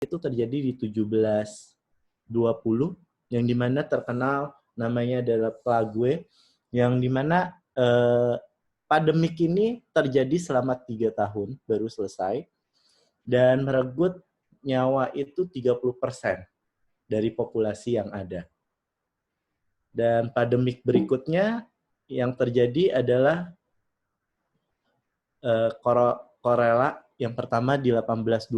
itu terjadi di 1720, yang dimana terkenal namanya adalah plague, yang dimana pandemik ini terjadi selama 3 tahun baru selesai dan merenggut nyawa itu 30% dari populasi yang ada. Dan pandemik berikutnya yang terjadi adalah korela yang pertama di 1820.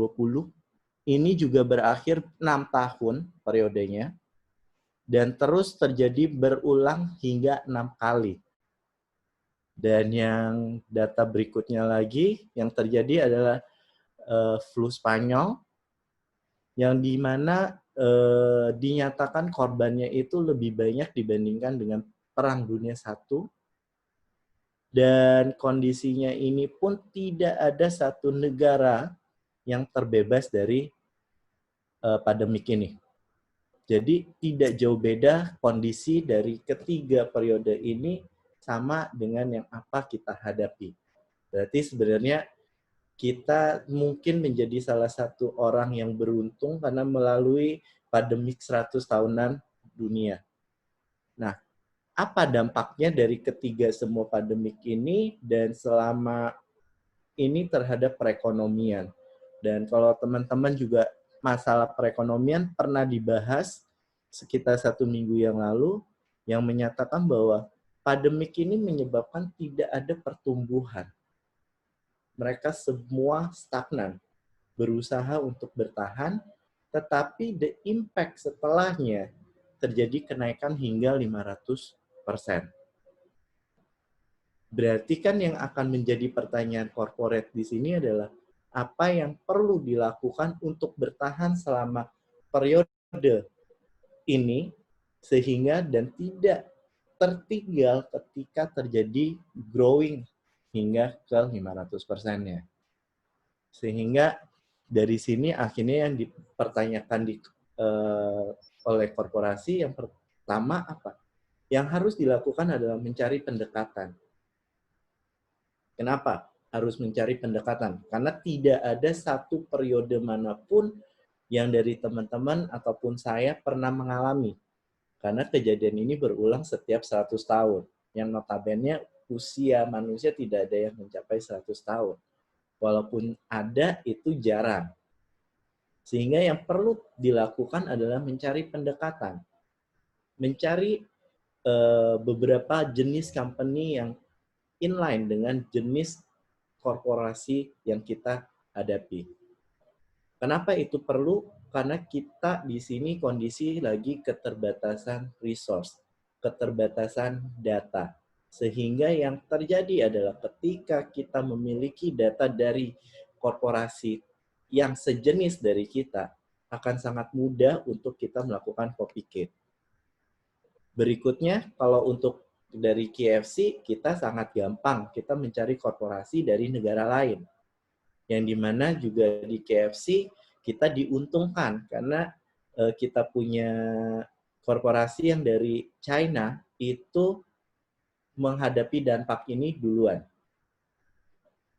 Ini juga berakhir 6 tahun periodenya dan terus terjadi berulang hingga 6 kali. Dan yang data berikutnya lagi yang terjadi adalah flu Spanyol, yang dimana dinyatakan korbannya itu lebih banyak dibandingkan dengan Perang Dunia I. Dan kondisinya ini pun tidak ada satu negara yang terbebas dari pandemik ini. Jadi tidak jauh beda kondisi dari ketiga periode ini sama dengan yang apa kita hadapi. Berarti sebenarnya kita mungkin menjadi salah satu orang yang beruntung karena melalui pandemik 100 tahunan dunia. Nah, apa dampaknya dari ketiga semua pandemik ini dan selama ini terhadap perekonomian? Dan kalau teman-teman juga masalah perekonomian pernah dibahas sekitar 1 minggu yang lalu, yang menyatakan bahwa pandemik ini menyebabkan tidak ada pertumbuhan. Mereka semua stagnan, berusaha untuk bertahan, tetapi the impact setelahnya terjadi kenaikan hingga 500%. Berarti kan yang akan menjadi pertanyaan corporate di sini adalah apa yang perlu dilakukan untuk bertahan selama periode ini sehingga dan tidak tertinggal ketika terjadi growing hingga ke 500%-nya. Sehingga dari sini akhirnya yang dipertanyakan oleh korporasi yang pertama apa? Yang harus dilakukan adalah mencari pendekatan. Kenapa harus mencari pendekatan? Karena tidak ada satu periode manapun yang dari teman-teman ataupun saya pernah mengalami. Karena kejadian ini berulang setiap 100 tahun. Yang notabene usia manusia tidak ada yang mencapai 100 tahun. Walaupun ada, itu jarang. Sehingga yang perlu dilakukan adalah mencari pendekatan. Mencari beberapa jenis company yang inline dengan jenis korporasi yang kita hadapi. Kenapa itu perlu? Karena kita di sini kondisi lagi keterbatasan resource, keterbatasan data. Sehingga yang terjadi adalah ketika kita memiliki data dari korporasi yang sejenis dari kita, akan sangat mudah untuk kita melakukan copycat. Berikutnya, kalau untuk dari KFC, kita sangat gampang. Kita mencari korporasi dari negara lain. Yang dimana juga di KFC, kita diuntungkan karena kita punya korporasi yang dari China itu menghadapi dampak ini duluan.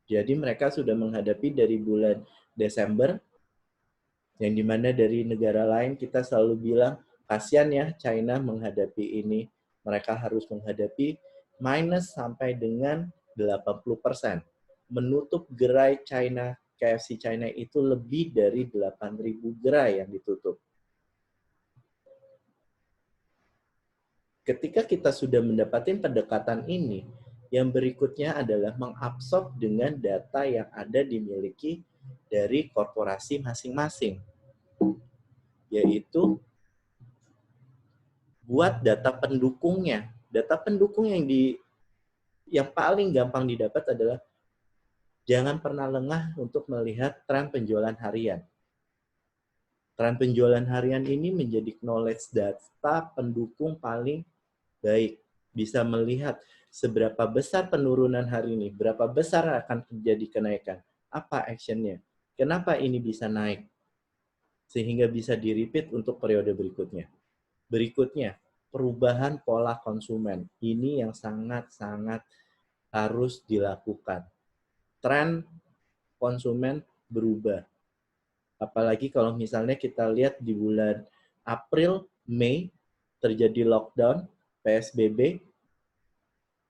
Jadi mereka sudah menghadapi dari bulan Desember, yang dimana dari negara lain kita selalu bilang, kasihan ya China menghadapi ini. Mereka harus menghadapi minus sampai dengan 80%. Menutup gerai China, KFC China itu lebih dari 8.000 gerai yang ditutup. Ketika kita sudah mendapatkan pendekatan ini, yang berikutnya adalah mengabsorb dengan data yang ada dimiliki dari korporasi masing-masing. Yaitu buat data pendukungnya. Data pendukung yang paling gampang didapat adalah jangan pernah lengah untuk melihat tren penjualan harian. Tren penjualan harian ini menjadi knowledge data pendukung paling baik. Bisa melihat seberapa besar penurunan hari ini, berapa besar akan terjadi kenaikan, apa actionnya, kenapa ini bisa naik, sehingga bisa di-repeat untuk periode berikutnya. Berikutnya, perubahan pola konsumen. Ini yang sangat-sangat harus dilakukan. Tren konsumen berubah. Apalagi kalau misalnya kita lihat di bulan April, Mei, terjadi lockdown, PSBB,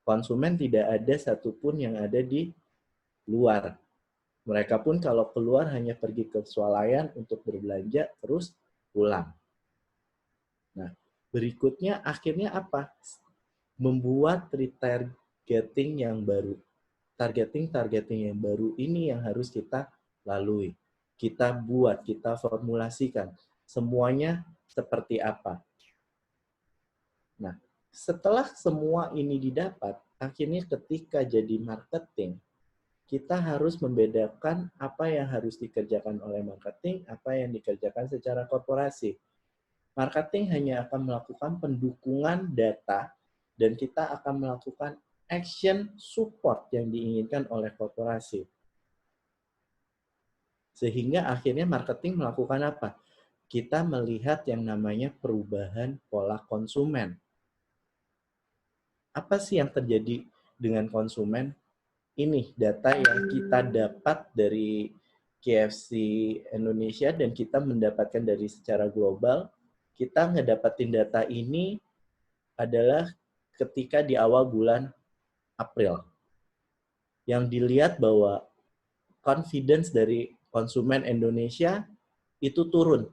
konsumen tidak ada satupun yang ada di luar. Mereka pun kalau keluar hanya pergi ke swalayan untuk berbelanja, terus pulang. Nah, berikutnya akhirnya apa? Membuat retargeting yang baru. Targeting yang baru ini yang harus kita lalui. Kita buat, kita formulasikan. Semuanya seperti apa. Nah, setelah semua ini didapat, akhirnya ketika jadi marketing, kita harus membedakan apa yang harus dikerjakan oleh marketing, apa yang dikerjakan secara korporasi. Marketing hanya akan melakukan pendukungan data dan kita akan melakukan action support yang diinginkan oleh korporasi. Sehingga akhirnya marketing melakukan apa? Kita melihat yang namanya perubahan pola konsumen. Apa sih yang terjadi dengan konsumen? Ini data yang kita dapat dari KFC Indonesia dan kita mendapatkan dari secara global. Kita ngedapatin data ini adalah ketika di awal bulan April. Yang dilihat bahwa confidence dari konsumen Indonesia itu turun.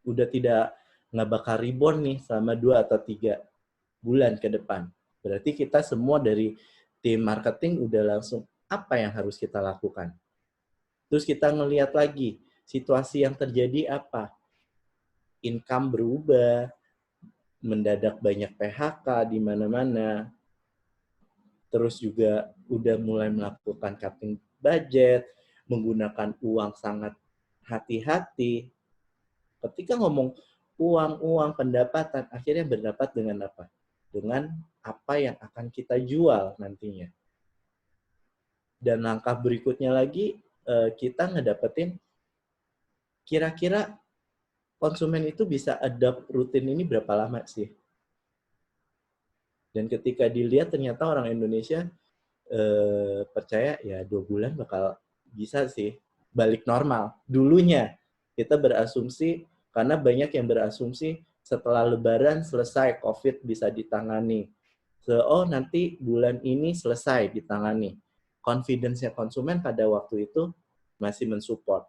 Udah tidak nggak bakal rebound nih selama 2 atau 3 bulan ke depan. Berarti kita semua dari tim marketing udah langsung apa yang harus kita lakukan. Terus kita ngelihat lagi situasi yang terjadi apa. Income berubah, mendadak banyak PHK di mana-mana. Terus juga udah mulai melakukan cutting budget, menggunakan uang sangat hati-hati. Ketika ngomong uang pendapatan, akhirnya berdapat dengan apa? Dengan apa yang akan kita jual nantinya. Dan langkah berikutnya lagi, kita ngedapetin kira-kira konsumen itu bisa adapt rutin ini berapa lama sih? Dan ketika dilihat ternyata orang Indonesia percaya ya 2 bulan bakal bisa sih balik normal. Dulunya kita berasumsi, karena banyak yang berasumsi setelah Lebaran selesai COVID bisa ditangani. So, oh nanti bulan ini selesai ditangani. Confidence-nya konsumen pada waktu itu masih mensupport.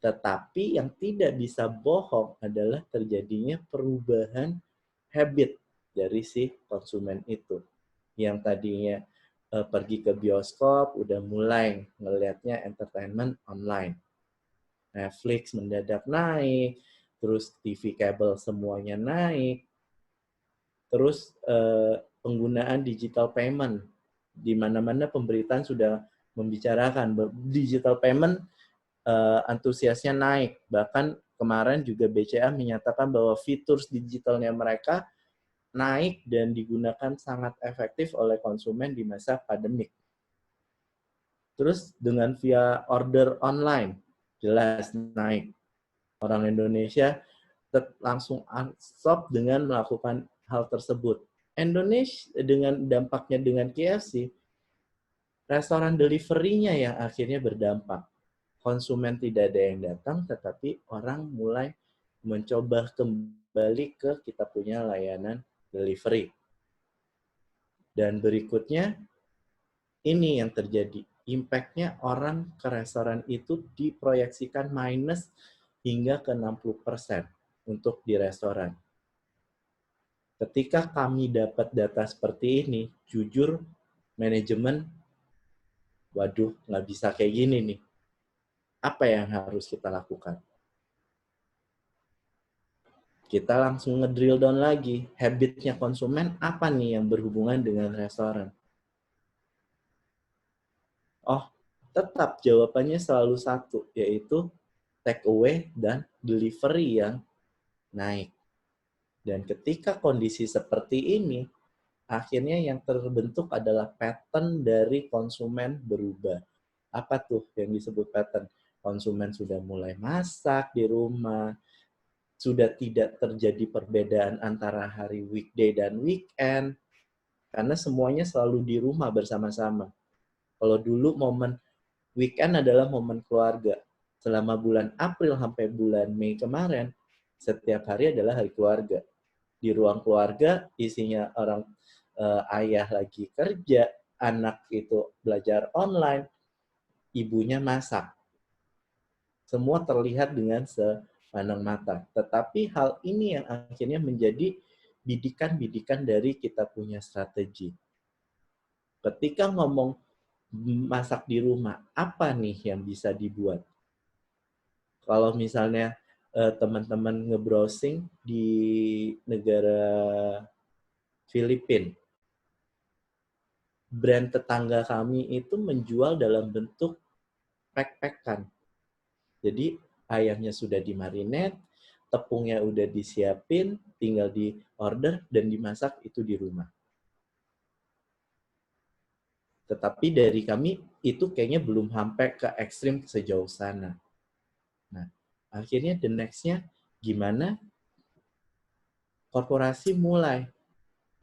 Tetapi yang tidak bisa bohong adalah terjadinya perubahan habit dari si konsumen itu. Yang tadinya pergi ke bioskop, udah mulai ngelihatnya entertainment online. Netflix mendadak naik, terus TV kabel semuanya naik, terus penggunaan digital payment. Di mana-mana pemberitaan sudah membicarakan digital payment antusiasnya naik. Bahkan kemarin juga BCA menyatakan bahwa fitur digitalnya mereka naik dan digunakan sangat efektif oleh konsumen di masa pandemik. Terus dengan via order online, jelas naik. Orang Indonesia langsung stop dengan melakukan hal tersebut. Indonesia dengan dampaknya dengan KFC, restoran delivery-nya yang akhirnya berdampak. Konsumen tidak ada yang datang, tetapi orang mulai mencoba kembali ke kita punya layanan delivery. Dan berikutnya, ini yang terjadi. Impact-nya orang ke restoran itu diproyeksikan minus hingga ke 60% untuk di restoran. Ketika kami dapat data seperti ini, jujur manajemen, waduh nggak bisa kayak gini nih. Apa yang harus kita lakukan? Kita langsung ngedrill down lagi. Habitnya konsumen apa nih yang berhubungan dengan restoran? Oh, tetap jawabannya selalu satu, yaitu take away dan delivery yang naik. Dan ketika kondisi seperti ini, akhirnya yang terbentuk adalah pattern dari konsumen berubah. Apa tuh yang disebut pattern? Konsumen sudah mulai masak di rumah, sudah tidak terjadi perbedaan antara hari weekday dan weekend, karena semuanya selalu di rumah bersama-sama. Kalau dulu momen weekend adalah momen keluarga, selama bulan April sampai bulan Mei kemarin, setiap hari adalah hari keluarga. Di ruang keluarga isinya orang ayah lagi kerja, anak itu belajar online, ibunya masak. Semua terlihat dengan sepandang mata. Tetapi hal ini yang akhirnya menjadi bidikan-bidikan dari kita punya strategi. Ketika ngomong masak di rumah, apa nih yang bisa dibuat? Kalau misalnya teman-teman nge-browsing di negara Filipina, brand tetangga kami itu menjual dalam bentuk pack-packan. Jadi ayamnya sudah dimarinate, tepungnya udah disiapin, tinggal di order dan dimasak itu di rumah. Tetapi dari kami itu kayaknya belum sampai ke ekstrim sejauh sana. Nah, akhirnya the next-nya gimana korporasi mulai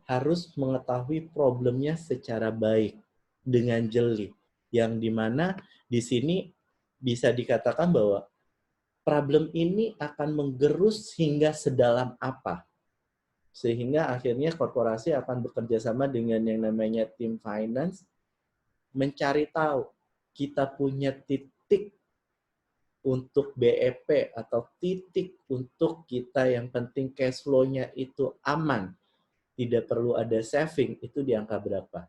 harus mengetahui problemnya secara baik dengan jeli, yang dimana di sini bisa dikatakan bahwa problem ini akan menggerus hingga sedalam apa, sehingga akhirnya korporasi akan bekerja sama dengan yang namanya tim finance, mencari tahu kita punya titik untuk BEP atau titik untuk kita yang penting cash flow-nya itu aman, tidak perlu ada saving, itu di angka berapa.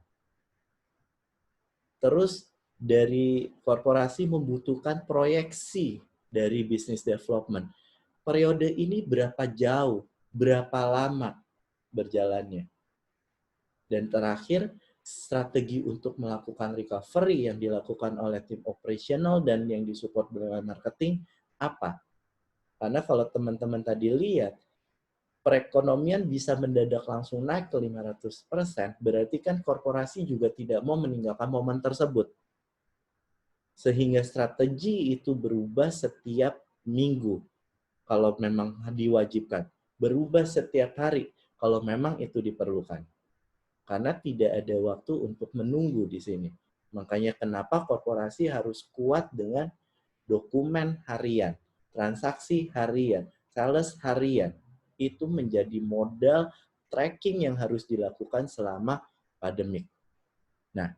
Terus dari korporasi membutuhkan proyeksi dari business development. Periode ini berapa jauh, berapa lama berjalannya. Dan terakhir, strategi untuk melakukan recovery yang dilakukan oleh tim operational dan yang disupport oleh marketing apa? Karena kalau teman-teman tadi lihat, perekonomian bisa mendadak langsung naik ke 500%, berarti kan korporasi juga tidak mau meninggalkan momen tersebut. Sehingga strategi itu berubah setiap minggu, kalau memang diwajibkan. Berubah setiap hari, kalau memang itu diperlukan. Karena tidak ada waktu untuk menunggu di sini. Makanya kenapa korporasi harus kuat dengan dokumen harian, transaksi harian, sales harian. Itu menjadi modal tracking yang harus dilakukan selama pandemik. Nah,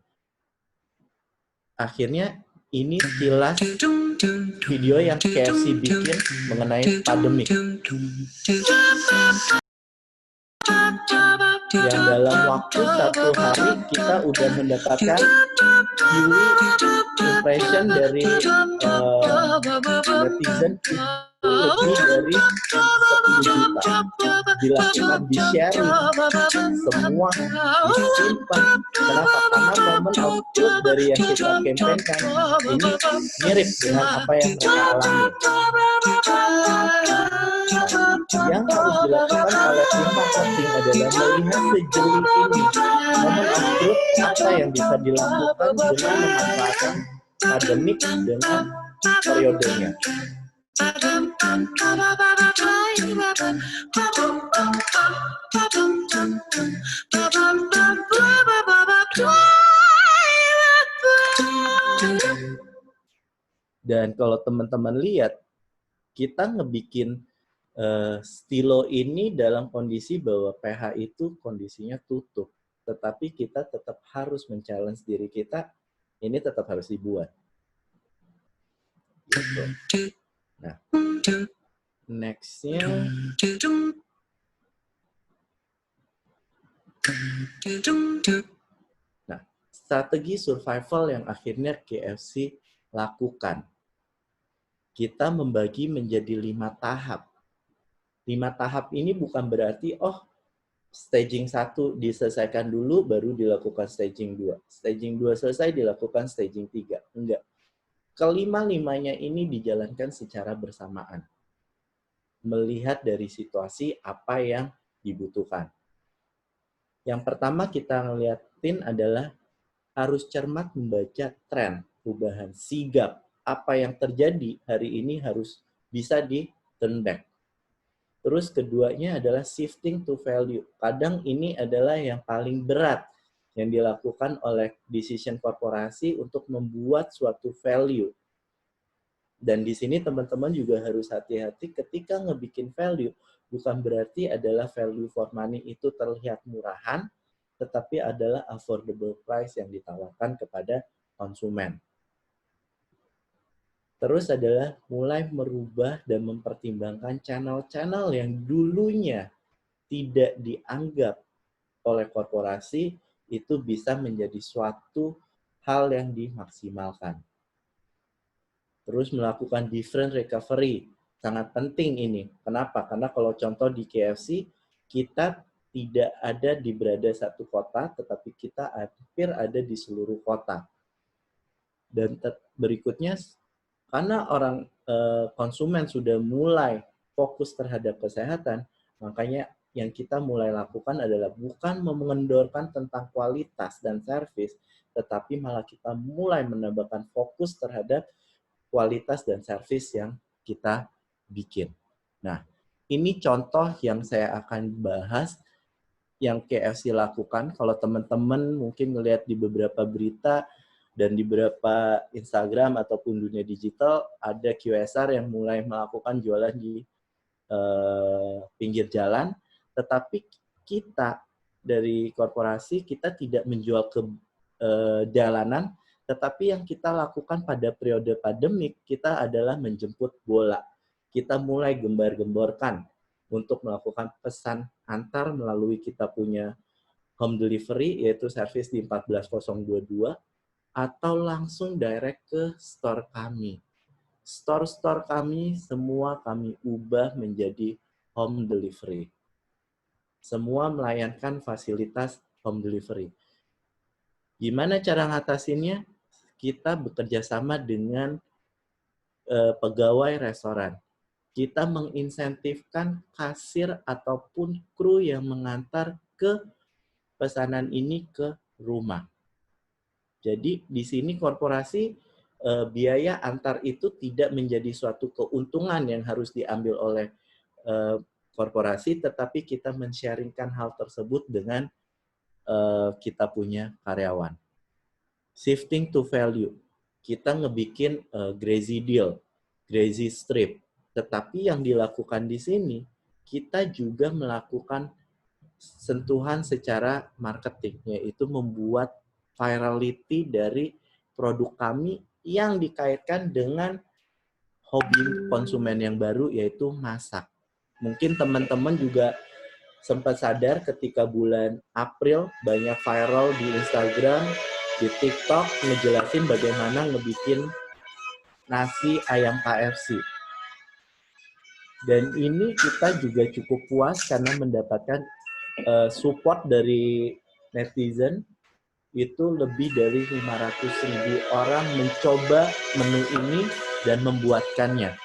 akhirnya ini sekilas video yang KFC bikin mengenai pandemik. Yang dalam waktu 1 hari kita udah mendapatkan impression dari netizen itu lebih dari 10 juta. Dilakukan di sharing, semua disimpan. Kenapa? Karena momen output dari yang kita campaignkan ini mirip dengan apa yang mereka alami. Yang harus dilakukan oleh tim marketing adalah melihat sejeli ini momen output apa yang bisa dilakukan dengan memanfaatkan pandemik dengan periodenya. Dan kalau teman-teman lihat, kita ngebikin Stilo ini dalam kondisi bahwa PH itu kondisinya tutup. Tetapi kita tetap harus men-challenge diri kita, ini tetap harus dibuat. Gitu. Nah, next-nya strategi survival yang akhirnya KFC lakukan. Kita membagi menjadi 5 tahap. 5 tahap ini bukan berarti, staging 1 diselesaikan dulu, baru dilakukan staging 2. Staging 2 selesai, dilakukan staging 3. Enggak. Kelima-limanya ini dijalankan secara bersamaan. Melihat dari situasi apa yang dibutuhkan. Yang pertama kita ngeliatin adalah harus cermat membaca tren, perubahan sigap. Apa yang terjadi hari ini harus bisa di turn back. Terus keduanya adalah shifting to value. Kadang ini adalah yang paling berat yang dilakukan oleh decision korporasi untuk membuat suatu value. Dan di sini teman-teman juga harus hati-hati ketika ngebikin value, bukan berarti adalah value for money itu terlihat murahan, tetapi adalah affordable price yang ditawarkan kepada konsumen. Terus adalah mulai merubah dan mempertimbangkan channel-channel yang dulunya tidak dianggap oleh korporasi itu bisa menjadi suatu hal yang dimaksimalkan. Terus melakukan different recovery. Sangat penting ini. Kenapa? Karena kalau contoh di KFC, kita tidak ada di berada satu kota, tetapi kita hampir ada di seluruh kota. Dan berikutnya, karena orang konsumen sudah mulai fokus terhadap kesehatan, makanya yang kita mulai lakukan adalah bukan mengendorkan tentang kualitas dan servis, tetapi malah kita mulai menambahkan fokus terhadap kualitas dan servis yang kita bikin. Nah, ini contoh yang saya akan bahas yang KFC lakukan. Kalau teman-teman mungkin melihat di beberapa berita dan di beberapa Instagram ataupun dunia digital, ada QSR yang mulai melakukan jualan di pinggir jalan, tetapi kita dari korporasi, kita tidak menjual ke jalanan, tetapi yang kita lakukan pada periode pandemik, kita adalah menjemput bola. Kita mulai gembar-gemborkan untuk melakukan pesan antar melalui kita punya home delivery, yaitu service di 14022, atau langsung direct ke store kami. Store-store kami semua kami ubah menjadi home delivery. Semua melayankan fasilitas home delivery. Gimana cara ngatasinnya? Kita bekerja sama dengan pegawai restoran. Kita menginsentifkan kasir ataupun kru yang mengantar ke pesanan ini ke rumah. Jadi di sini korporasi biaya antar itu tidak menjadi suatu keuntungan yang harus diambil oleh korporasi, tetapi kita men-sharingkan hal tersebut dengan kita punya karyawan. Shifting to value. Kita ngebikin Crazy Deal, Crazy Strip. Tetapi yang dilakukan di sini, kita juga melakukan sentuhan secara marketing, yaitu membuat virality dari produk kami yang dikaitkan dengan hobi konsumen yang baru, yaitu masak. Mungkin teman-teman juga sempat sadar ketika bulan April banyak viral di Instagram, di TikTok, ngejelasin bagaimana ngebikin nasi ayam KFC. Dan ini kita juga cukup puas karena mendapatkan support dari netizen. Itu lebih dari 500.000 orang mencoba menu ini dan membuatkannya.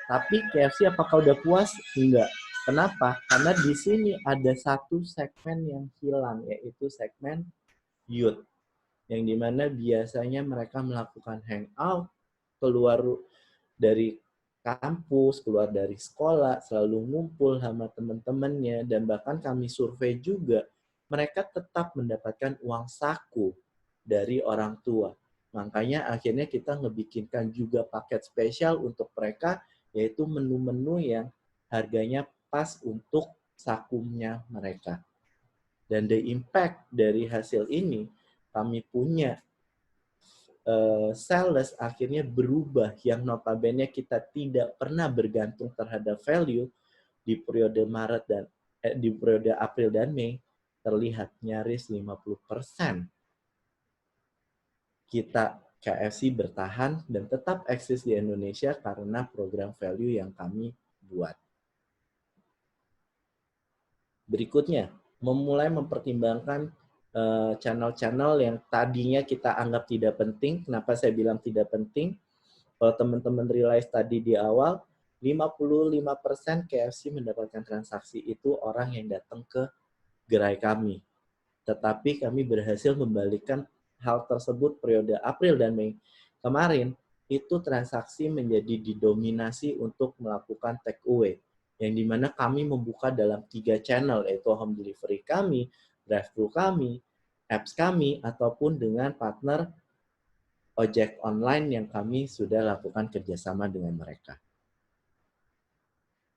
Tapi KFC apakah udah puas? Enggak. Kenapa? Karena di sini ada satu segmen yang hilang, yaitu segmen youth. Yang dimana biasanya mereka melakukan hangout, keluar dari kampus, keluar dari sekolah, selalu ngumpul sama teman-temannya, dan bahkan kami survei juga, mereka tetap mendapatkan uang saku dari orang tua. Makanya akhirnya kita ngebikinkan juga paket spesial untuk mereka, yaitu menu-menu yang harganya pas untuk sakunya mereka. Dan the impact dari hasil ini, kami punya sales akhirnya berubah, yang notabene kita tidak pernah bergantung terhadap value di periode Maret dan di periode April dan Mei terlihat nyaris 50%. Kita KFC bertahan dan tetap eksis di Indonesia karena program value yang kami buat. Berikutnya, memulai mempertimbangkan channel-channel yang tadinya kita anggap tidak penting. Kenapa saya bilang tidak penting? Kalau teman-teman realize tadi di awal, 55% KFC mendapatkan transaksi itu orang yang datang ke gerai kami. Tetapi kami berhasil membalikkan hal tersebut periode April dan Mei. Kemarin, itu transaksi menjadi didominasi untuk melakukan take away. Yang dimana kami membuka dalam 3 channel, yaitu home delivery kami, drive-thru kami, apps kami, ataupun dengan partner ojek online yang kami sudah lakukan kerjasama dengan mereka.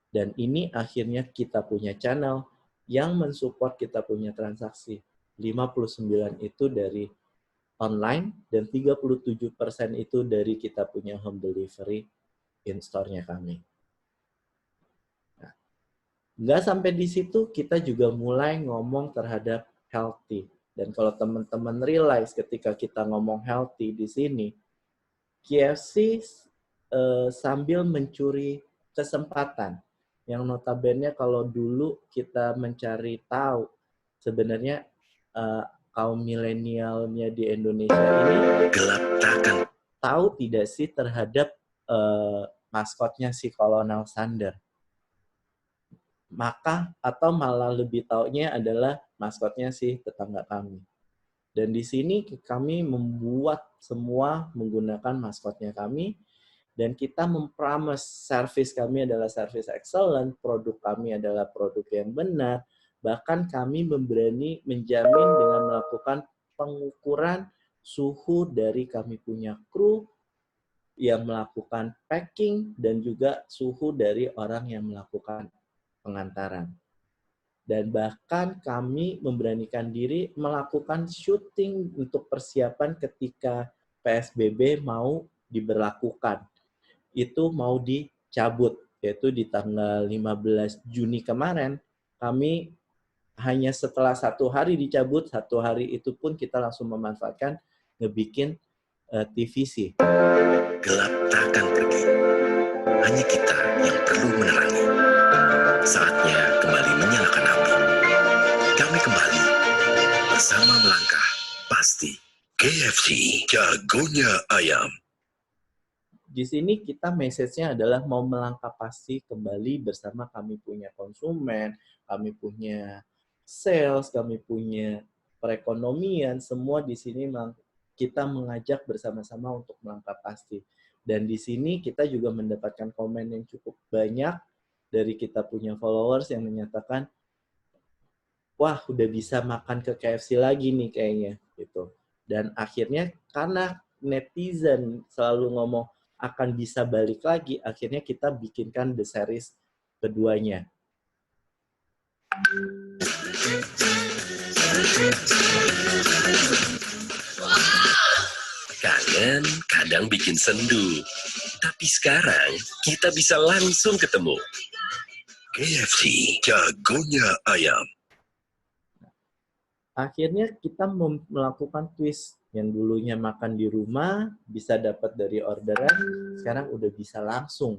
Dan ini akhirnya kita punya channel yang mensupport kita punya transaksi. 59 itu dari online dan 37% itu dari kita punya home delivery in store-nya kami. Nah, nggak sampai di situ, kita juga mulai ngomong terhadap healthy. Dan kalau teman-teman realize ketika kita ngomong healthy di sini, KFC sambil mencuri kesempatan. Yang notabene kalau dulu kita mencari tahu, sebenarnya kaum milenialnya di Indonesia ini gelap takkan tahu tidak sih terhadap maskotnya si Kolonel Sanders. Maka atau malah lebih taunya adalah maskotnya si tetangga kami. Dan di sini kami membuat semua menggunakan maskotnya kami, dan kita mempromise service kami adalah service excellent, produk kami adalah produk yang benar, bahkan kami memberani menjamin dengan melakukan pengukuran suhu dari kami punya kru yang melakukan packing dan juga suhu dari orang yang melakukan pengantaran. Dan bahkan kami memberanikan diri melakukan syuting untuk persiapan ketika PSBB mau diberlakukan. Itu mau dicabut, yaitu di tanggal 15 Juni kemarin, kami hanya setelah 1 hari dicabut, 1 hari itu pun kita langsung memanfaatkan ngebikin TVC. Gelap takkan pergi, hanya kita yang perlu menerangi. Saatnya kembali menyalakan api. Kami kembali bersama melangkah pasti. KFC, jagonya ayam. Di sini kita message-nya adalah mau melangkah pasti kembali bersama kami punya konsumen, kami punya sales, kami punya perekonomian, semua di sini kita mengajak bersama-sama untuk melangkah pasti. Dan di sini kita juga mendapatkan komen yang cukup banyak dari kita punya followers yang menyatakan, wah udah bisa makan ke KFC lagi nih kayaknya gitu. Dan akhirnya karena netizen selalu ngomong akan bisa balik lagi, akhirnya kita bikinkan the series keduanya. Kangen kadang bikin sendu, tapi sekarang kita bisa langsung ketemu. KFC, jagonya ayam. Akhirnya kita melakukan twist. Yang dulunya makan di rumah, bisa dapat dari orderan, sekarang udah bisa langsung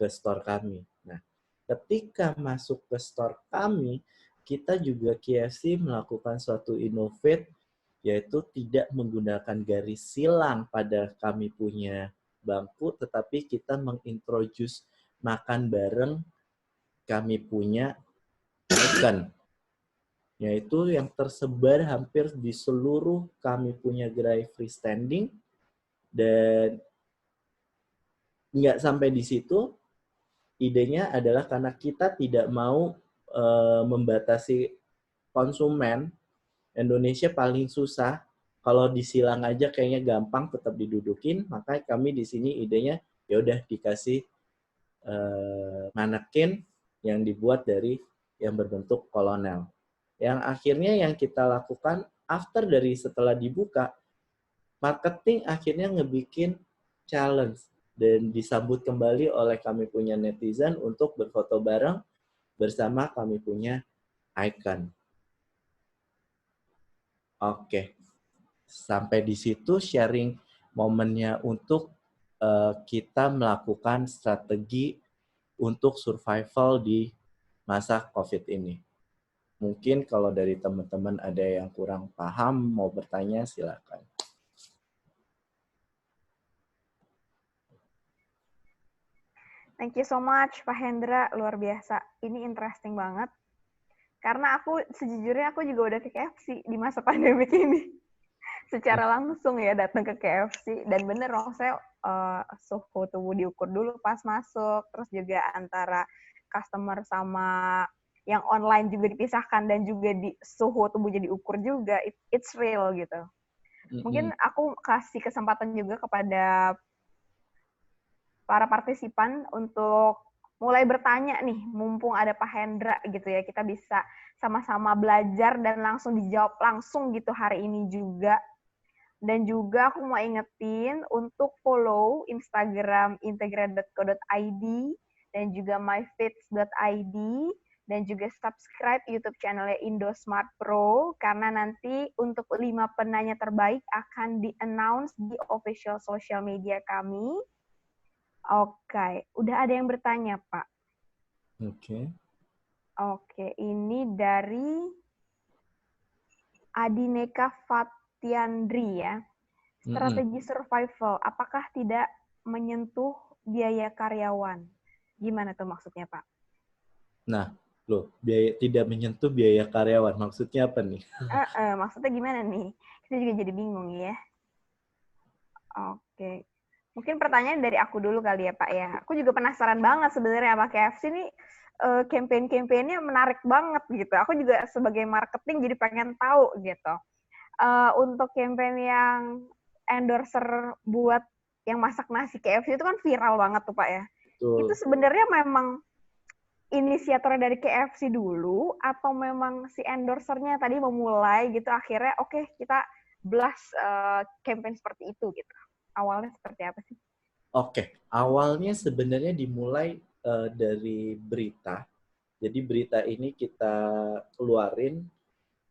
ke store kami. Nah, ketika masuk ke store kami, kita juga KFC melakukan suatu innovate, yaitu tidak menggunakan garis silang pada kami punya bangku, tetapi kita mengintroduce makan bareng kami punya icon, yaitu yang tersebar hampir di seluruh kami punya gerai freestanding. Dan nggak sampai di situ, idenya adalah karena kita tidak mau membatasi konsumen. Indonesia paling susah, kalau disilang aja kayaknya gampang tetap didudukin, maka kami di sini idenya ya udah dikasih manekin yang dibuat dari yang berbentuk kolonel. Yang akhirnya yang kita lakukan after dari setelah dibuka, marketing akhirnya ngebikin challenge dan disambut kembali oleh kami punya netizen untuk berfoto bareng bersama kami punya icon. Oke, sampai di situ sharing momennya untuk kita melakukan strategi untuk survival di masa COVID ini. Mungkin kalau dari teman-teman ada yang kurang paham, mau bertanya, silakan. Thank you so much, Pak Hendra. Luar biasa. Ini interesting banget. Karena sejujurnya aku juga udah ke KFC di masa pandemi ini. Secara langsung ya datang ke KFC. Dan bener dong, saya suhu tubuh diukur dulu pas masuk. Terus juga antara customer sama yang online juga dipisahkan. Dan juga suhu tubuhnya diukur juga. It's real gitu. Mungkin aku kasih kesempatan juga kepada para partisipan untuk mulai bertanya nih, mumpung ada Pak Hendra gitu ya, kita bisa sama-sama belajar dan langsung dijawab langsung gitu hari ini juga. Dan juga aku mau ingetin untuk follow Instagram integra.co.id dan juga myfits.id dan juga subscribe YouTube channelnya Indosmart Pro karena nanti untuk 5 penanya terbaik akan di-announce di official social media kami. Oke, udah ada yang bertanya, Pak. Oke, ini dari Adineka Fatiandri ya. Strategi survival, apakah tidak menyentuh biaya karyawan? Gimana tuh maksudnya, Pak? Nah, loh, tidak menyentuh biaya karyawan. Maksudnya apa nih? Maksudnya gimana nih? Kita juga jadi bingung ya. Oke. Mungkin pertanyaan dari aku dulu kali ya, Pak ya. Aku juga penasaran banget sebenarnya sama KFC nih campaign-campaignnya menarik banget gitu. Aku juga sebagai marketing jadi pengen tahu gitu. Untuk campaign yang endorser buat yang masak nasi KFC itu kan viral banget tuh Pak ya. Betul. Itu sebenarnya memang inisiatornya dari KFC dulu atau memang si endorsernya tadi memulai gitu akhirnya oke, kita blast campaign seperti itu gitu. Awalnya seperti apa sih? Oke, awalnya sebenarnya dimulai dari berita. Jadi berita ini kita keluarin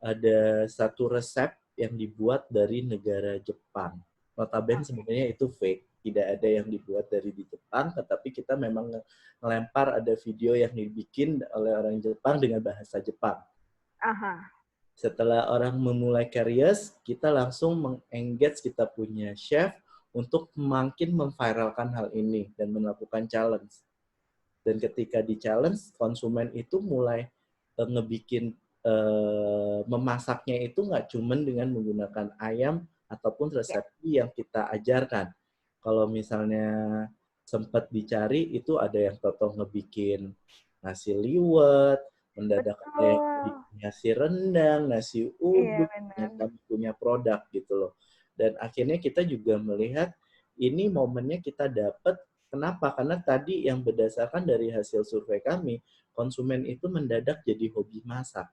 ada satu resep yang dibuat dari negara Jepang. Notabene sebenarnya itu fake, tidak ada yang dibuat dari di Jepang, tetapi kita memang ngelempar ada video yang dibikin oleh orang Jepang dengan bahasa Jepang. Setelah orang memulai curious, kita langsung meng-engage kita punya chef untuk makin memviralkan hal ini dan melakukan challenge. Dan ketika di challenge, konsumen itu mulai ngebikin memasaknya itu nggak cuma dengan menggunakan ayam ataupun resep yang kita ajarkan. Kalau misalnya sempat dicari, itu ada yang totoh ngebikin nasi liwet, mendadak ada yang bikin nasi rendang, nasi uduk, yang kami punya produk gitu loh. Dan akhirnya kita juga melihat ini momennya kita dapat. Kenapa? Karena tadi yang berdasarkan dari hasil survei kami, konsumen itu mendadak jadi hobi masak.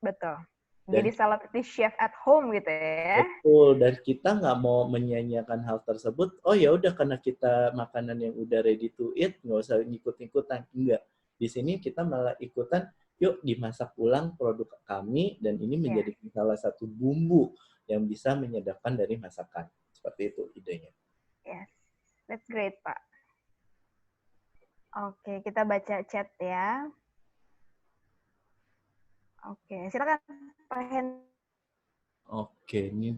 Betul. Jadi celebrity chef at home gitu ya. Betul, dan kita nggak mau menyanyiakan hal tersebut. Oh ya udah karena kita makanan yang udah ready to eat, nggak usah ngikut-ikutan. Enggak. Di sini kita malah ikutan, yuk dimasak ulang produk kami, dan ini menjadi salah satu bumbu yang bisa menyedapkan dari masakan. Seperti itu idenya. Yes, that's great, Pak. Oke, kita baca chat ya. Oke, silakan Pak Hendra. Oke, ini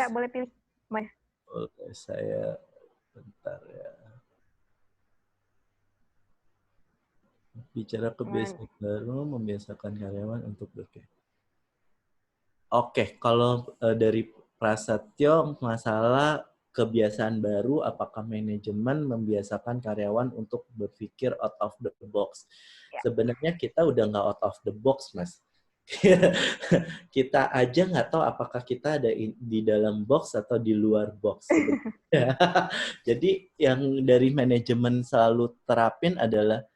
boleh pilih. Oke, saya bentar ya. Bicara kebiasaan baru, membiasakan karyawan untuk bekerja. Oke, kalau dari Prasetyo, masalah kebiasaan baru, apakah manajemen membiasakan karyawan untuk berpikir out of the box? Sebenarnya kita udah nggak out of the box, Mas. Kita aja nggak tahu apakah kita ada di dalam box atau di luar box. Jadi yang dari manajemen selalu terapin adalah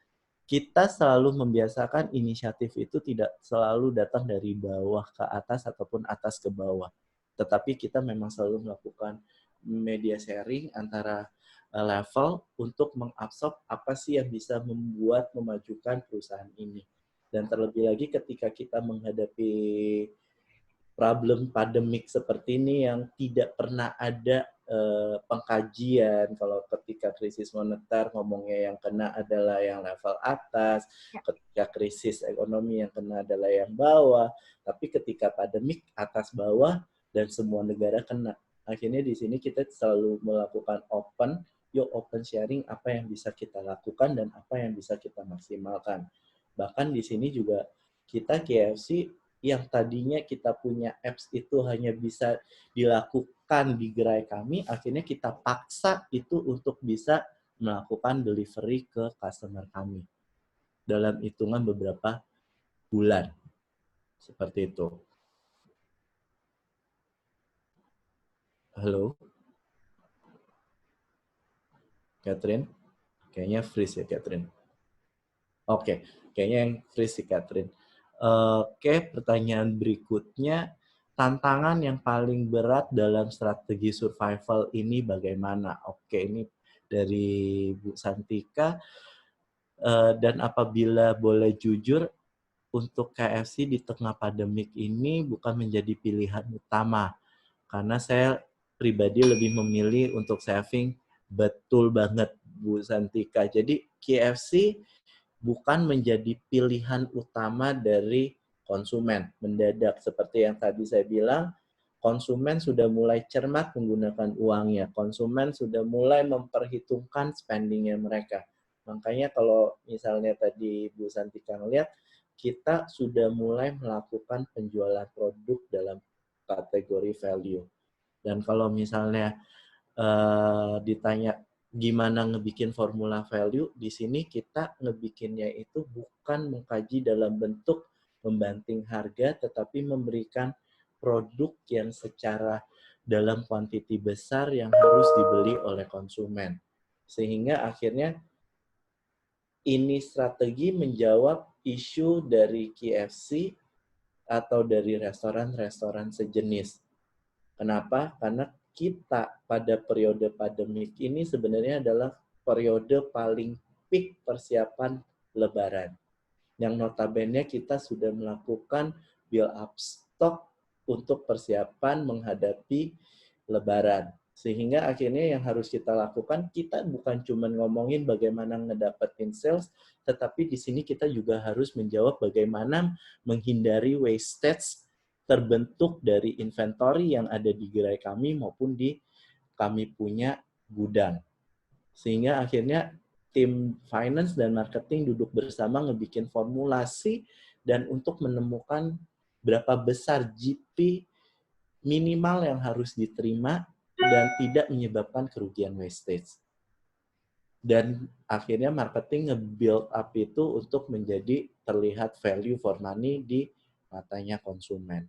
kita selalu membiasakan inisiatif itu tidak selalu datang dari bawah ke atas ataupun atas ke bawah. Tetapi kita memang selalu melakukan media sharing antara level untuk mengabsorb apa sih yang bisa membuat memajukan perusahaan ini. Dan terlebih lagi ketika kita menghadapi problem pandemik seperti ini yang tidak pernah ada pengkajian. Kalau ketika krisis moneter ngomongnya yang kena adalah yang level atas, ketika krisis ekonomi yang kena adalah yang bawah, tapi ketika pandemik atas bawah dan semua negara kena. Akhirnya di sini kita selalu melakukan yuk open sharing apa yang bisa kita lakukan dan apa yang bisa kita maksimalkan. Bahkan di sini juga kita KFC yang tadinya kita punya apps itu hanya bisa dilakukan di gerai kami, akhirnya kita paksa itu untuk bisa melakukan delivery ke customer kami dalam hitungan beberapa bulan. Seperti itu. Halo, Catherine? Kayaknya freeze ya, Catherine. Oke, kayaknya yang freeze sih, Catherine. Oke, pertanyaan berikutnya, tantangan yang paling berat dalam strategi survival ini bagaimana? Oke, ini dari Bu Santika. Dan apabila boleh jujur, untuk KFC di tengah pandemik ini bukan menjadi pilihan utama. Karena saya pribadi lebih memilih untuk saving, betul banget Bu Santika. Jadi KFC bukan menjadi pilihan utama dari konsumen mendadak. Seperti yang tadi saya bilang, konsumen sudah mulai cermat menggunakan uangnya. Konsumen sudah mulai memperhitungkan spendingnya mereka. Makanya kalau misalnya tadi Bu Santika ngeliat, kita sudah mulai melakukan penjualan produk dalam kategori value. Dan kalau misalnya ditanya gimana ngebikin formula value, di sini kita ngebikinnya itu bukan mengkaji dalam bentuk membanting harga, tetapi memberikan produk yang secara dalam kuantiti besar yang harus dibeli oleh konsumen. Sehingga akhirnya ini strategi menjawab isu dari KFC atau dari restoran-restoran sejenis. Kenapa? Karena kita pada periode pandemik ini sebenarnya adalah periode paling peak persiapan Lebaran. Yang notabene kita sudah melakukan build up stock untuk persiapan menghadapi Lebaran. Sehingga akhirnya yang harus kita lakukan, kita bukan cuma ngomongin bagaimana ngedapetin sales, tetapi di sini kita juga harus menjawab bagaimana menghindari wastage terbentuk dari inventory yang ada di gerai kami maupun di kami punya gudang. Sehingga akhirnya tim finance dan marketing duduk bersama ngebikin formulasi dan untuk menemukan berapa besar GP minimal yang harus diterima dan tidak menyebabkan kerugian wastage. Dan akhirnya marketing nge-build up itu untuk menjadi terlihat value for money di matanya konsumen.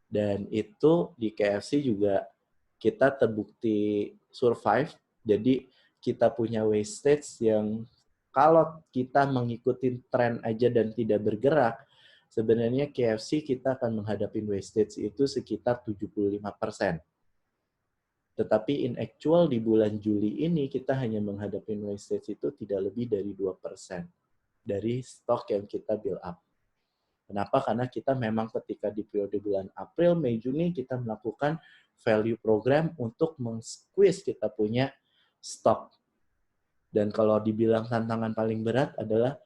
Dan itu di KFC juga kita terbukti survive. Jadi kita punya wastage yang kalau kita mengikuti tren aja dan tidak bergerak, sebenarnya KFC kita akan menghadapi wastage itu sekitar 75%. Tetapi in actual di bulan Juli ini kita hanya menghadapi wastage itu tidak lebih dari 2% dari stok yang kita build up. Kenapa? Karena kita memang ketika di periode bulan April, Mei, Juni kita melakukan value program untuk meng-squeeze kita punya stok. Dan kalau dibilang tantangan paling berat adalah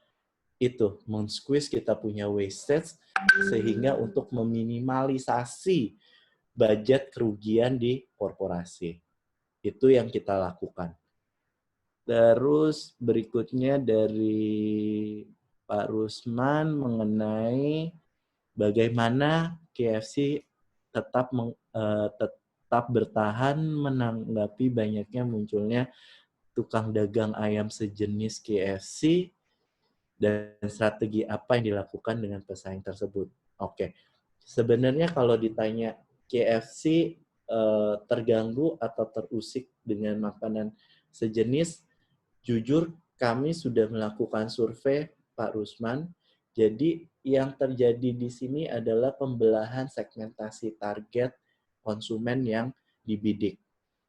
itu, meng-squeeze kita punya wastage sehingga untuk meminimalisasi budget kerugian di korporasi. Itu yang kita lakukan. Terus berikutnya dari Pak Rusman mengenai bagaimana KFC tetap bertahan menanggapi banyaknya munculnya tukang dagang ayam sejenis KFC dan strategi apa yang dilakukan dengan pesaing tersebut. Oke, sebenarnya kalau ditanya KFC terganggu atau terusik dengan makanan sejenis, jujur kami sudah melakukan survei Pak Rusman. Jadi yang terjadi di sini adalah pembelahan segmentasi target konsumen yang dibidik.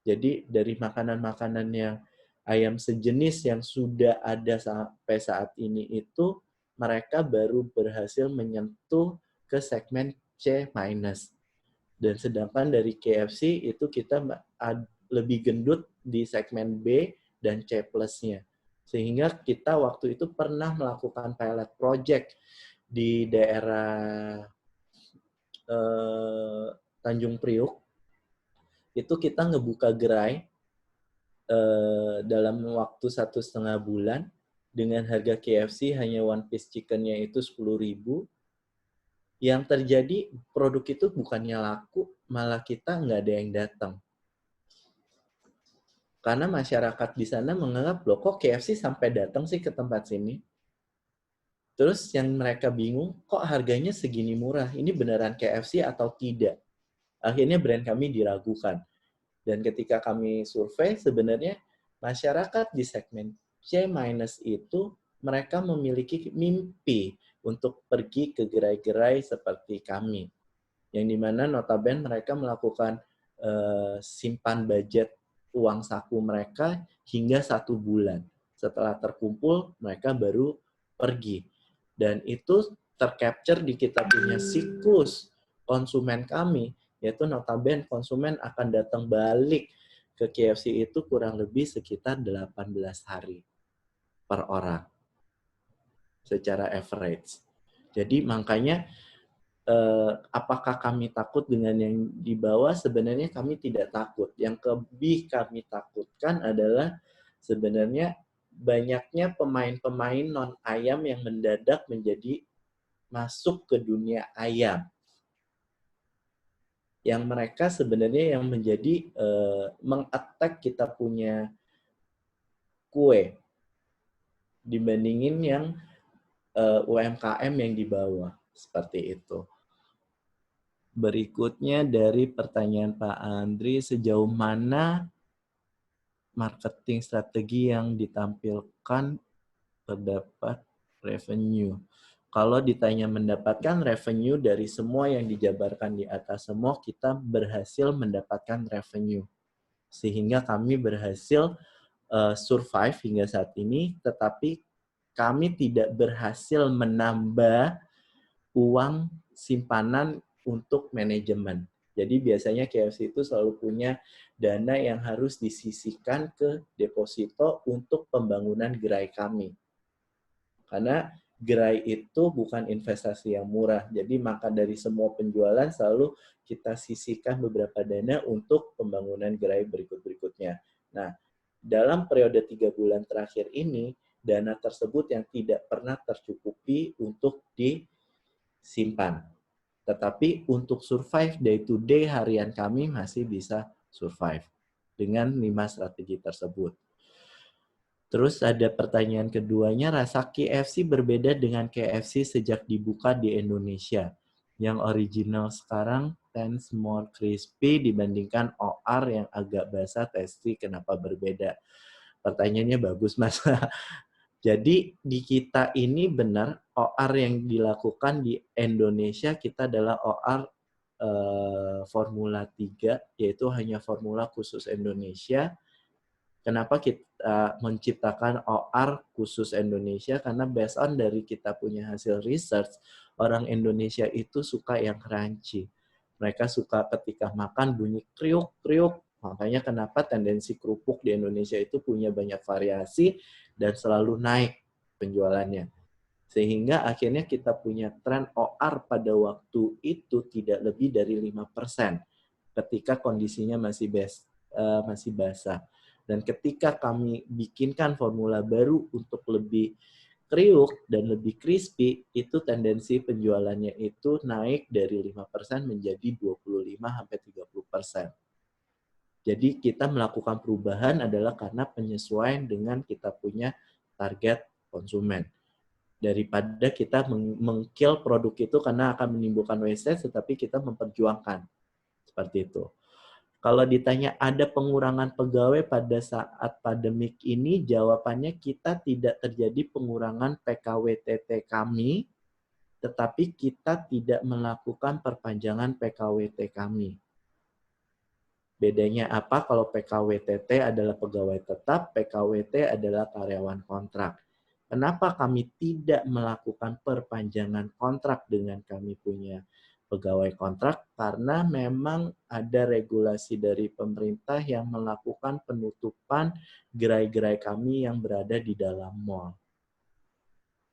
Jadi dari makanan-makanan yang ayam sejenis yang sudah ada sampai saat ini itu mereka baru berhasil menyentuh ke segmen C-. Dan sedangkan dari KFC itu kita lebih gendut di segmen B dan C plus-nya. Sehingga kita waktu itu pernah melakukan pilot project di daerah Tanjung Priuk. Itu kita ngebuka gerai dalam waktu 1,5 bulan dengan harga KFC hanya one piece chicken-nya itu 10.000. Yang terjadi produk itu bukannya laku, malah kita nggak ada yang datang. Karena masyarakat di sana menganggap, loh kok KFC sampai datang sih ke tempat sini? Terus yang mereka bingung, kok harganya segini murah? Ini beneran KFC atau tidak? Akhirnya brand kami diragukan. Dan ketika kami survei, sebenarnya masyarakat di segmen C- itu mereka memiliki mimpi untuk pergi ke gerai-gerai seperti kami. Yang dimana notabene mereka melakukan simpan budget uang saku mereka hingga 1 bulan. Setelah terkumpul, mereka baru pergi. Dan itu tercapture di kita punya siklus konsumen kami, yaitu notabene konsumen akan datang balik ke KFC itu kurang lebih sekitar 18 hari per orang secara average. Jadi makanya apakah kami takut dengan yang di bawah? Sebenarnya kami tidak takut. Yang lebih kami takutkan adalah sebenarnya banyaknya pemain-pemain non-ayam yang mendadak menjadi masuk ke dunia ayam. Yang mereka sebenarnya yang menjadi meng-attack kita punya kue dibandingin yang UMKM yang di bawah. Seperti itu. Berikutnya dari pertanyaan Pak Andri, sejauh mana marketing strategi yang ditampilkan terdapat revenue? Kalau ditanya mendapatkan revenue dari semua yang dijabarkan di atas semua, kita berhasil mendapatkan revenue. Sehingga kami berhasil survive hingga saat ini, tetapi kami tidak berhasil menambah uang simpanan untuk manajemen. Jadi biasanya KFC itu selalu punya dana yang harus disisihkan ke deposito untuk pembangunan gerai kami. Karena gerai itu bukan investasi yang murah. Jadi maka dari semua penjualan selalu kita sisihkan beberapa dana untuk pembangunan gerai berikut-berikutnya. Nah, dalam periode 3 bulan terakhir ini, dana tersebut yang tidak pernah tercukupi untuk disimpan. Tetapi untuk survive day to day harian kami masih bisa survive dengan 5 strategi tersebut. Terus ada pertanyaan keduanya, rasa KFC berbeda dengan KFC sejak dibuka di Indonesia. Yang original sekarang tastes more crispy dibandingkan OR yang agak basah tasty. Kenapa berbeda? Pertanyaannya bagus, Mas. Jadi di kita ini benar OR yang dilakukan di Indonesia kita adalah OR Formula 3, yaitu hanya formula khusus Indonesia. Kenapa kita menciptakan OR khusus Indonesia? Karena based on dari kita punya hasil research, orang Indonesia itu suka yang crunchy. Mereka suka ketika makan bunyi kriuk-kriuk. Makanya kenapa tendensi kerupuk di Indonesia itu punya banyak variasi dan selalu naik penjualannya. Sehingga akhirnya kita punya tren OR pada waktu itu tidak lebih dari 5% ketika kondisinya masih basah. Dan ketika kami bikinkan formula baru untuk lebih kriuk dan lebih crispy, itu tendensi penjualannya itu naik dari 5% menjadi 25-30%. Jadi kita melakukan perubahan adalah karena penyesuaian dengan kita punya target konsumen. Daripada kita meng-kill produk itu karena akan menimbulkan wastage, tetapi kita memperjuangkan. Seperti itu. Kalau ditanya ada pengurangan pegawai pada saat pandemik ini, jawabannya kita tidak terjadi pengurangan PKWTT kami, tetapi kita tidak melakukan perpanjangan PKWT kami. Bedanya apa? Kalau PKWTT adalah pegawai tetap, PKWT adalah karyawan kontrak. Kenapa kami tidak melakukan perpanjangan kontrak dengan kami punya pegawai kontrak? Karena memang ada regulasi dari pemerintah yang melakukan penutupan gerai-gerai kami yang berada di dalam mall.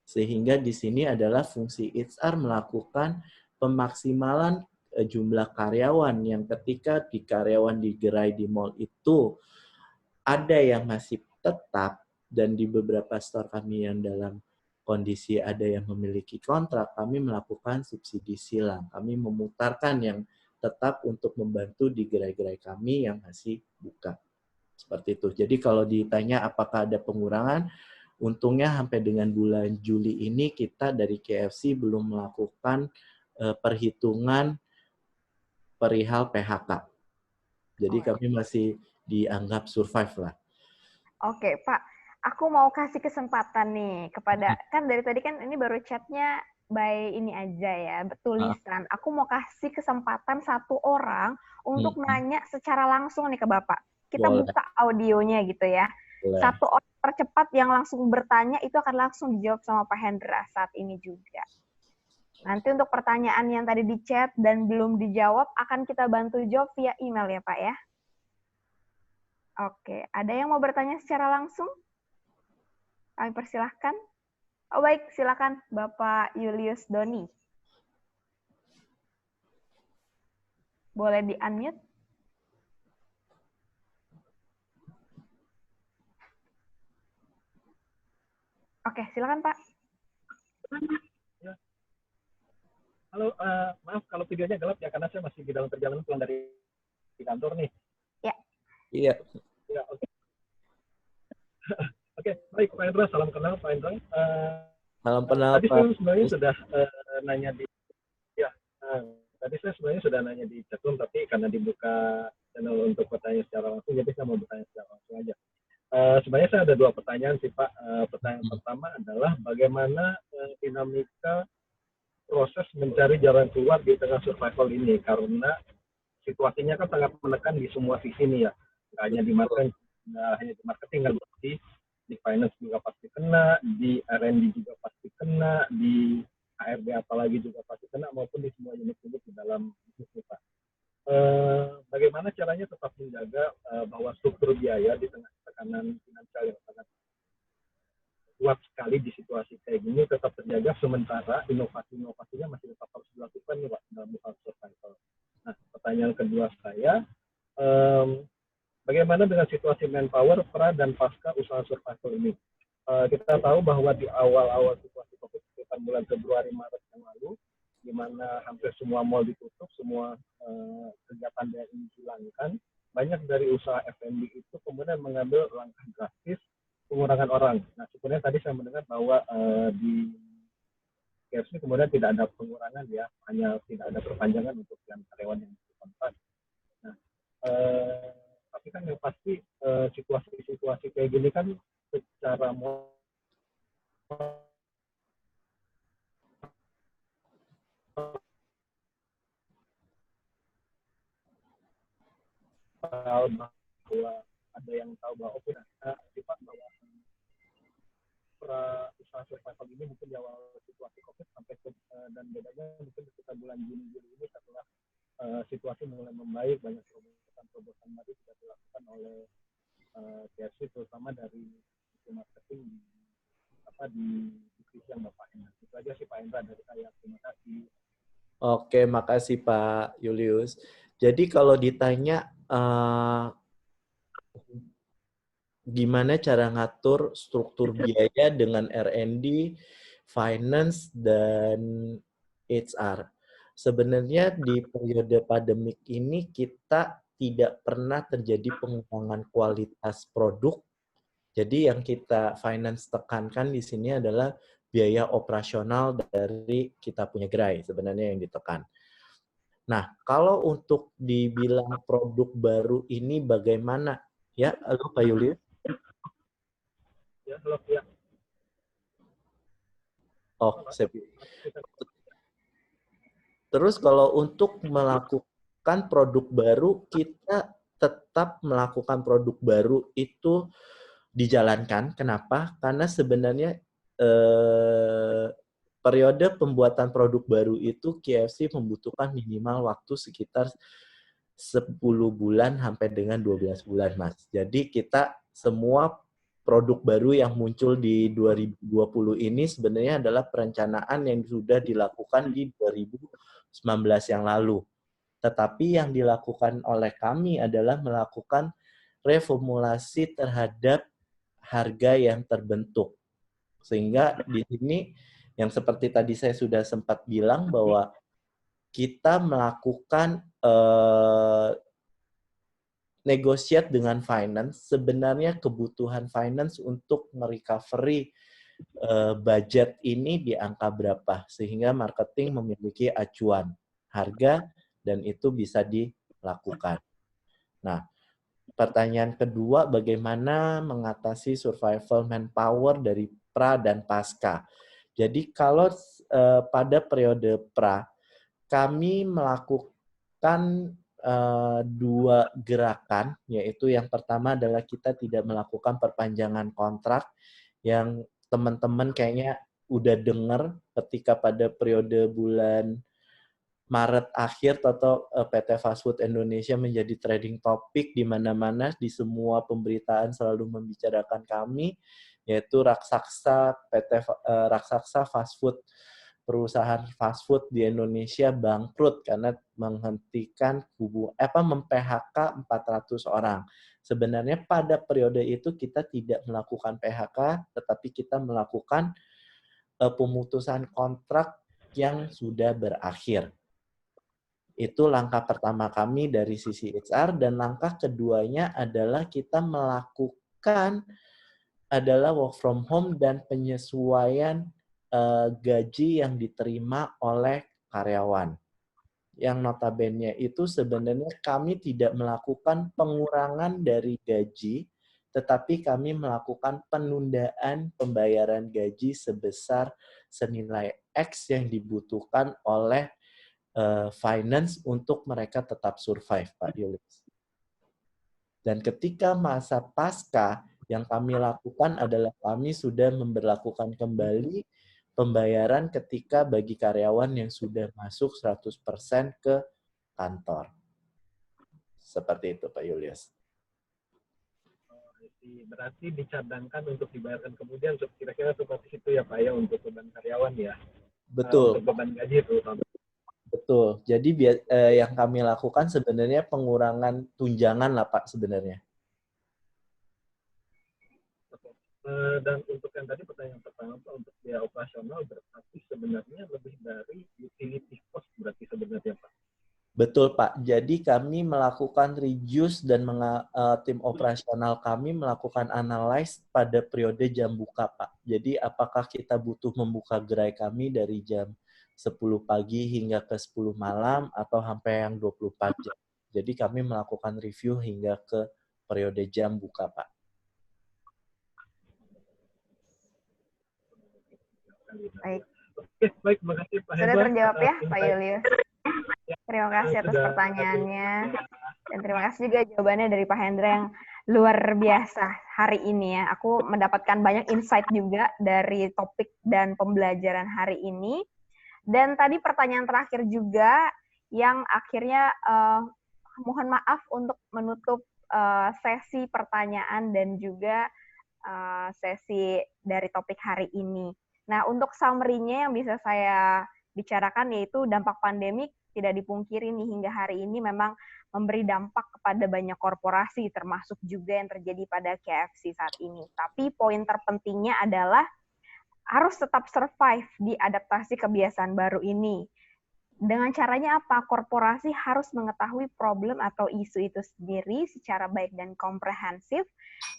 Sehingga di sini adalah fungsi HR melakukan pemaksimalan jumlah karyawan yang ketika di karyawan di gerai di mall itu ada yang masih tetap dan di beberapa store kami yang dalam kondisi ada yang memiliki kontrak, kami melakukan subsidi silang. Kami memutarkan yang tetap untuk membantu di gerai-gerai kami yang masih buka. Seperti itu. Jadi kalau ditanya apakah ada pengurangan, untungnya sampai dengan bulan Juli ini kita dari KFC belum melakukan perhitungan perihal PHK. Jadi Oh, kami masih dianggap survive lah. Oke, Pak. Aku mau kasih kesempatan nih kepada, kan dari tadi kan ini baru chatnya by ini aja ya, tulisan. Aku mau kasih kesempatan satu orang untuk nanya secara langsung nih ke Bapak. Kita Boleh, buka audionya gitu ya. boleh. Satu orang tercepat yang langsung bertanya itu akan langsung dijawab sama Pak Hendra saat ini juga. Nanti untuk pertanyaan yang tadi di chat dan belum dijawab akan kita bantu jawab via email ya Pak ya. Oke, ada yang mau bertanya secara langsung? Kami persilahkan. Oh baik, silakan Bapak Julius Doni. Boleh di-unmute? Oke, silakan Pak. Ya. Halo, maaf kalau videonya gelap ya, karena saya masih di dalam perjalanan pulang dari kantor nih. Ya. Iya. Ya, oke. Oke, baik Pak Hendra, salam kenal Pak Hendra. Salam kenal Tadi Pak. saya sebenarnya sudah nanya di, ya, tadi saya sebenarnya sudah nanya di chatroom, tapi karena dibuka channel untuk bertanya secara langsung, jadi saya mau bertanya secara langsung aja. Sebenarnya saya ada dua pertanyaan sih Pak. Pertanyaan pertama adalah bagaimana dinamika proses mencari jalan keluar di tengah survival ini, karena situasinya kan sangat menekan di semua sisi nih ya, nggak hanya di marketing, nggak hanya di marketing, kan di finance juga pasti kena, di R&D juga pasti kena, di HRD apalagi juga pasti kena, maupun di semua unit-unit di dalam bisnis Pak. Bagaimana caranya tetap menjaga bahwa struktur biaya di tengah tekanan finansial yang sangat kuat sekali di situasi kayak gini tetap terjaga, sementara inovasinya masih tetap harus dilakukan nih Pak dalam hal survival. Nah, pertanyaan kedua saya, bagaimana dengan situasi manpower pra dan pasca usaha survival ini? Kita tahu bahwa di awal-awal situasi COVID sekitar bulan Februari Maret yang lalu, di mana hampir semua mall ditutup, semua kegiatan BRI dihilangkan, banyak dari usaha F&B itu kemudian mengambil langkah drastis pengurangan orang. Nah, sebenarnya tadi saya mendengar bahwa di KFC kemudian tidak ada pengurangan ya, hanya tidak ada perpanjangan untuk yang karyawan yang dikontrak. Nah, tapi kan yang pasti situasi-situasi kayak gini kan secara bahwa ada yang tahu bahwa oke, sifat bahwa usaha survival ini mungkin di awal situasi COVID sampai dan bedanya mungkin sekitar bulan Juni-Juli ini setelah situasi mulai membaik, banyak terobosan baru sudah dilakukan oleh KFC, terutama dari marketing di divisi yang Bapak Hendra. Itu aja sih Pak Hendra dari saya. Terima kasih. Oke, makasih Pak Julius. Jadi kalau ditanya gimana cara ngatur struktur biaya dengan R&D, finance, dan HR. Sebenarnya di periode pandemik ini kita tidak pernah terjadi pengurangan kualitas produk. Jadi yang kita finance tekankan di sini adalah biaya operasional dari kita punya gerai sebenarnya yang ditekan. Nah, kalau untuk dibilang produk baru ini bagaimana? Ya, halo Pak Yulius. Ya, halo, ya. Oh, terus kalau untuk melakukan produk baru, kita tetap melakukan produk baru itu dijalankan. Kenapa? Karena sebenarnya periode pembuatan produk baru itu KFC membutuhkan minimal waktu sekitar 10 bulan sampai dengan 12 bulan, Mas. Jadi kita semua produk baru yang muncul di 2020 ini sebenarnya adalah perencanaan yang sudah dilakukan di 2019 yang lalu. Tetapi yang dilakukan oleh kami adalah melakukan reformulasi terhadap harga yang terbentuk. Sehingga di sini yang seperti tadi saya sudah sempat bilang bahwa kita melakukan negosiat dengan finance, sebenarnya kebutuhan finance untuk merecovery budget ini di angka berapa, sehingga marketing memiliki acuan harga dan itu bisa dilakukan. Nah, pertanyaan kedua, bagaimana mengatasi survival manpower dari pra dan pasca? Jadi kalau pada periode pra, kami melakukan dua gerakan, yaitu yang pertama adalah kita tidak melakukan perpanjangan kontrak yang teman-teman kayaknya udah dengar ketika pada periode bulan Maret akhir atau PT Fast Food Indonesia menjadi trending topik di mana-mana, di semua pemberitaan selalu membicarakan kami, yaitu raksasa fast food, perusahaan fast food di Indonesia bangkrut karena menghentikan mem-PHK 400 orang. Sebenarnya pada periode itu kita tidak melakukan PHK, tetapi kita melakukan pemutusan kontrak yang sudah berakhir. Itu langkah pertama kami dari sisi HR, dan langkah keduanya adalah kita melakukan adalah work from home dan penyesuaian gaji yang diterima oleh karyawan. Yang notabene itu sebenarnya kami tidak melakukan pengurangan dari gaji, tetapi kami melakukan penundaan pembayaran gaji sebesar senilai X yang dibutuhkan oleh finance untuk mereka tetap survive, Pak Yulis. Dan ketika masa pasca, yang kami lakukan adalah kami sudah memberlakukan kembali pembayaran ketika bagi karyawan yang sudah masuk 100% ke kantor. Seperti itu, Pak Julius. Berarti dicadangkan untuk dibayarkan kemudian, kira-kira seperti itu ya Pak ya, untuk beban karyawan ya? Betul. Untuk beban gaji itu. Betul. Jadi yang kami lakukan sebenarnya pengurangan tunjangan lah Pak sebenarnya. Dan untuk yang tadi pertanyaan pertama Pak, untuk biaya operasional berarti sebenarnya lebih dari utility cost berarti sebenarnya Pak? Betul Pak. Jadi kami melakukan reduce dan tim operasional kami melakukan analyze pada periode jam buka Pak. Jadi apakah kita butuh membuka gerai kami dari jam 10 pagi hingga ke 10 malam atau sampai yang 24 jam. Jadi kami melakukan review hingga ke periode jam buka Pak. Baik. Oke, baik, makasih Pak Sudah Hendra. terjawab ya Pak Julius. Terima kasih atas pertanyaannya. Dan terima kasih juga jawabannya dari Pak Hendra yang luar biasa hari ini ya. Aku mendapatkan banyak insight juga dari topik dan pembelajaran hari ini. Dan tadi pertanyaan terakhir juga yang akhirnya mohon maaf untuk menutup sesi pertanyaan dan juga sesi dari topik hari ini. Nah, untuk summary-nya yang bisa saya bicarakan yaitu dampak pandemik tidak dipungkiri nih hingga hari ini memang memberi dampak kepada banyak korporasi termasuk juga yang terjadi pada KFC saat ini. Tapi poin terpentingnya adalah harus tetap survive di adaptasi kebiasaan baru ini. Dengan caranya apa? Korporasi harus mengetahui problem atau isu itu sendiri secara baik dan komprehensif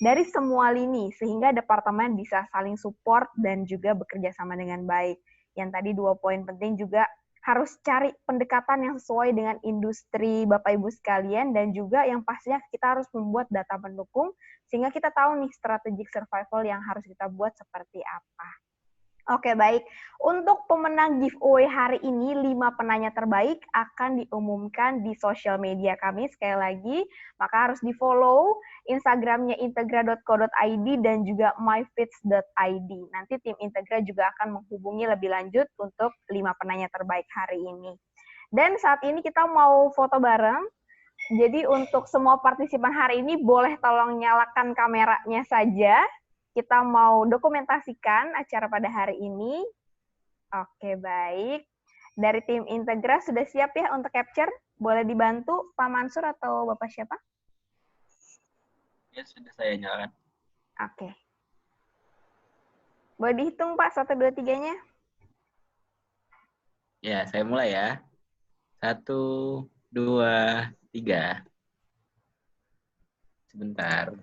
dari semua lini, sehingga departemen bisa saling support dan juga bekerja sama dengan baik. Yang tadi 2 poin penting juga harus cari pendekatan yang sesuai dengan industri Bapak Ibu sekalian, dan juga yang pastinya kita harus membuat data pendukung, sehingga kita tahu nih strategic survival yang harus kita buat seperti apa. Oke, baik. Untuk pemenang giveaway hari ini, 5 penanya terbaik akan diumumkan di sosial media kami. Sekali lagi, maka harus di-follow Instagramnya integra.co.id dan juga myfits.id. Nanti tim Integra juga akan menghubungi lebih lanjut untuk 5 penanya terbaik hari ini. Dan saat ini kita mau foto bareng. Jadi untuk semua partisipan hari ini, boleh tolong nyalakan kameranya saja. Kita mau dokumentasikan acara pada hari ini. Oke, baik. Dari tim Integra sudah siap ya untuk capture? Boleh dibantu Pak Mansur atau Bapak siapa? Ya, sudah saya nyalakan. Oke. Boleh dihitung Pak, 1, 2, 3-nya? Ya, saya mulai ya. 1, 2, 3. Sebentar.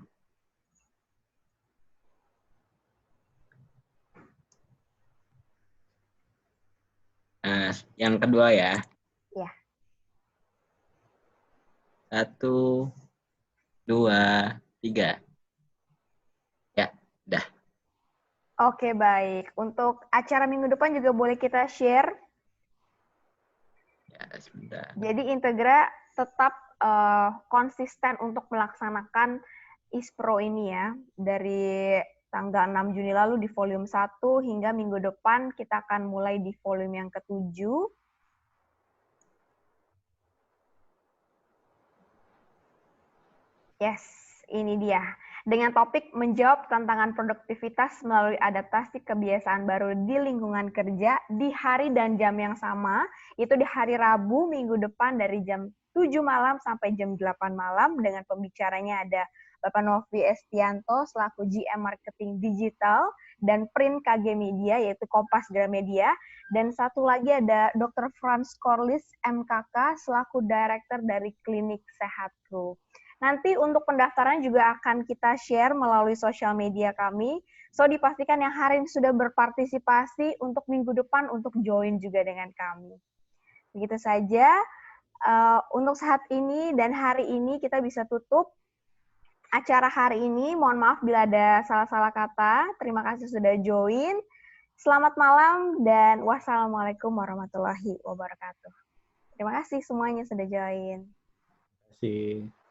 Nah, yang kedua ya. Ya. 1, 2, 3. Ya, dah. Oke, baik. Untuk acara minggu depan juga boleh kita share. Ya, sebentar. Jadi Integra tetap konsisten untuk melaksanakan ISPRO ini ya. Dari tanggal 6 Juni lalu di volume 1 hingga minggu depan kita akan mulai di volume yang ke-7. Yes, ini dia. Dengan topik menjawab tantangan produktivitas melalui adaptasi kebiasaan baru di lingkungan kerja di hari dan jam yang sama, itu di hari Rabu minggu depan dari jam 7 malam sampai jam 8 malam dengan pembicaranya ada Bapak Novi Estianto selaku GM Marketing Digital dan Print KG Media yaitu Kompas Gramedia, dan satu lagi ada Dr. Franz Corliss MKK selaku Director dari Klinik Sehat Group. Nanti untuk pendaftaran juga akan kita share melalui sosial media kami. So dipastikan yang hari ini sudah berpartisipasi untuk minggu depan untuk join juga dengan kami. Begitu saja untuk saat ini dan hari ini kita bisa tutup acara hari ini. Mohon maaf bila ada salah-salah kata. Terima kasih sudah join. Selamat malam dan wassalamualaikum warahmatullahi wabarakatuh. Terima kasih semuanya sudah join. Terima kasih.